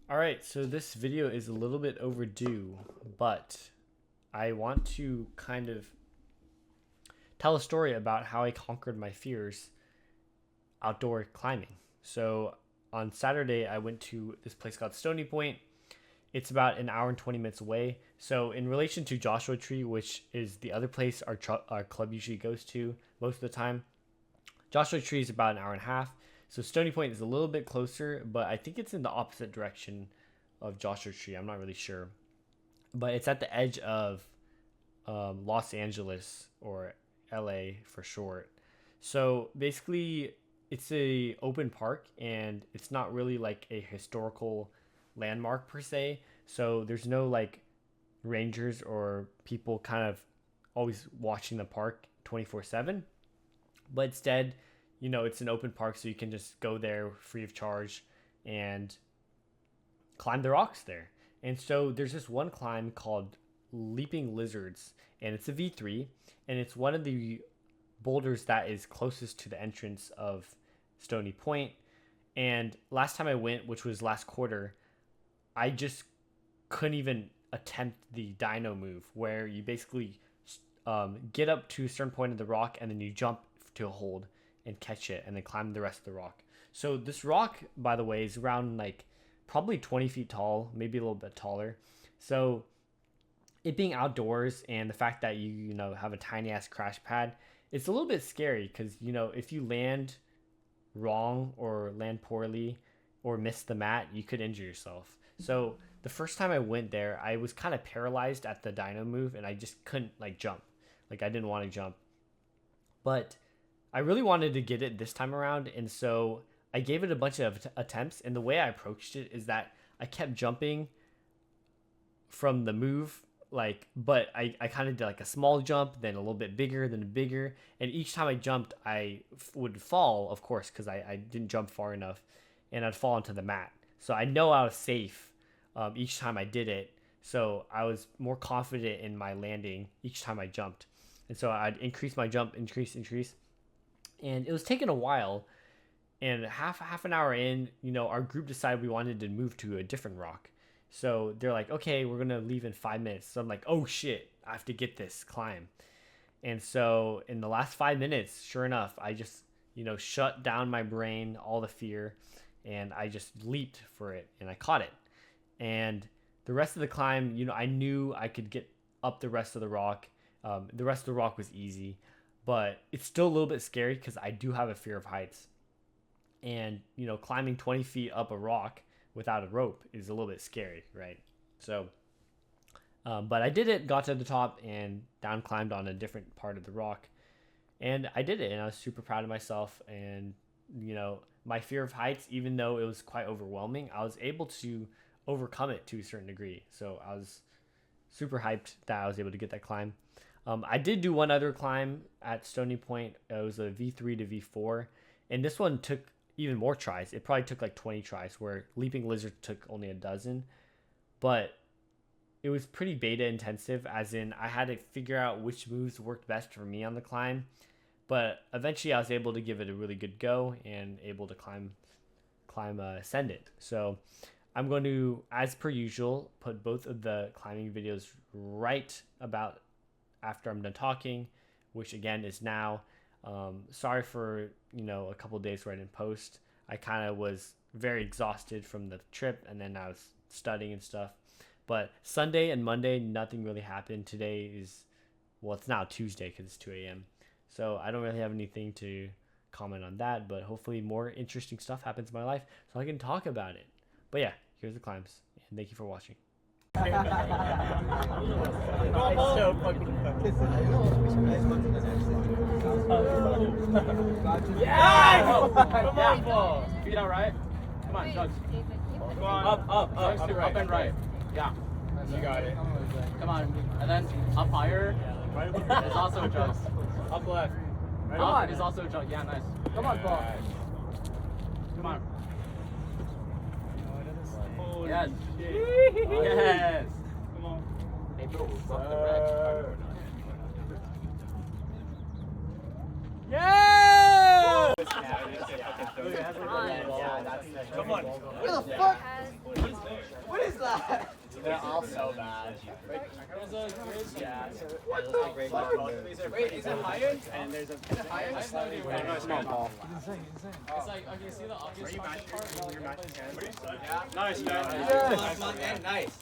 Alright, so this video is a little bit overdue, but I want to kind of tell a story about how I conquered my fears outdoor climbing. So on Saturday, I went to this place called Stony Point. It's about an hour and 20 minutes away. So in relation to Joshua Tree, which is the other place our club usually goes to most of the time, Joshua Tree is about an hour and a half. So Stony Point is a little bit closer, but I think it's in the opposite direction of Joshua Tree. I'm not really sure. But it's at the edge of Los Angeles, or LA for short. So basically, it's a open park, and it's not really like a historical landmark per se. So there's no like rangers or people kind of always watching the park 24/7. But instead, it's an open park, so you can just go there free of charge and climb the rocks there. And so there's this one climb called Leaping Lizards, and it's a V3, and it's one of the boulders that is closest to the entrance of Stony Point. And last time I went, which was last quarter, I just couldn't even attempt the dino move, where you basically get up to a certain point of the rock and then you jump to a hold and catch it and then climb the rest of the rock. So this rock, by the way, is around like probably 20 feet tall, maybe a little bit taller. So it being outdoors and the fact that you have a tiny ass crash pad, it's a little bit scary because if you land wrong or land poorly or miss the mat, you could injure yourself. So the first time I went there, I was kind of paralyzed at the dino move and I just couldn't jump. I didn't want to jump. But I really wanted to get it this time around, and so I gave it a bunch of attempts, and the way I approached it is that I kept jumping from the move, but I kind of did a small jump, then a little bit bigger, then bigger, and each time I jumped, I would fall, of course, because I didn't jump far enough, and I'd fall into the mat. So I know I was safe each time I did it, so I was more confident in my landing each time I jumped. And so I'd increase my jump, increase. And it was taking a while. And half an hour in, our group decided we wanted to move to a different rock. So they're like, okay, we're going to leave in 5 minutes. So I'm like, oh shit, I have to get this climb. And so in the last 5 minutes, sure enough, I just, shut down my brain, all the fear, and I just leaped for it and I caught it. And the rest of the climb, I knew I could get up the rest of the rock. The rest of the rock was easy, but it's still a little bit scary because I do have a fear of heights. And, climbing 20 feet up a rock without a rope is a little bit scary, right? So, but I did it, got to the top, and down climbed on a different part of the rock. And I did it, and I was super proud of myself. And, my fear of heights, even though it was quite overwhelming, I was able to overcome it to a certain degree. So I was super hyped that I was able to get that climb. I did do one other climb at Stony Point. It was a V3 to V4, and this one took even more tries. It probably took 20 tries, where Leaping Lizard took only a dozen. But it was pretty beta intensive, as in I had to figure out which moves worked best for me on the climb. But eventually I was able to give it a really good go and able to ascend it. So I'm going to, as per usual, put both of the climbing videos right about after I'm done talking, which again is now. Sorry for a couple of days where I didn't post. I kind of was very exhausted from the trip, and then I was studying and stuff. But Sunday and Monday, nothing really happened. Today is, well, it's now Tuesday because it's 2 a.m. So I don't really have anything to comment on that, but hopefully more interesting stuff happens in my life so I can talk about it. But yeah, here's the climbs, and thank you for watching. It's so fucking yeah! Come on! Feet out right. Come on, Jugs. Come on. Up and right. Yeah. You got it. Come on. And then up higher is also Jugs. Up left. Come on. Is also Jugs. Yeah, nice. Come on, Paul. Come on. Yes. Yes. Come on. Hey, bro. Fuck the red. Yeah! Come on. Where the fuck? They're all so bad. There's a good, yeah. Wait, is it higher? And there's a higher? Come on, Paul. It's like, okay, see the obvious part? You're matching hands. Nice, man. Yes. Nice.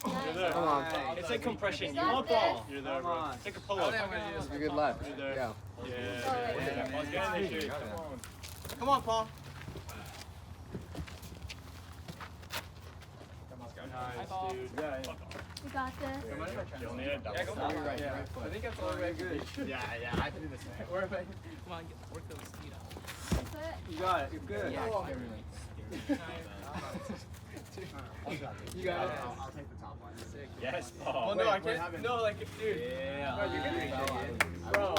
Come on. It's like compression. You want ball. You're there, bro. Take a pull-up. That's a good left. Yeah. Yeah. Come on, Paul. Nice, dude. You got this. You'll need a double. Yeah, go for it. Right foot. I think that's all right. Good. Yeah, I have to do the same. Come on, work those feet out. That's it. You got it. You're good. Yeah, You got it. I'll take the top one. Yes, Paul. Well, no, I can't. No, like, dude. Yeah. Bro, you're good. Bro.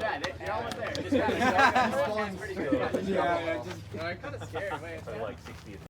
Yeah, they almost there. Yeah, just. I'm kind of scared. Wait, like 60th.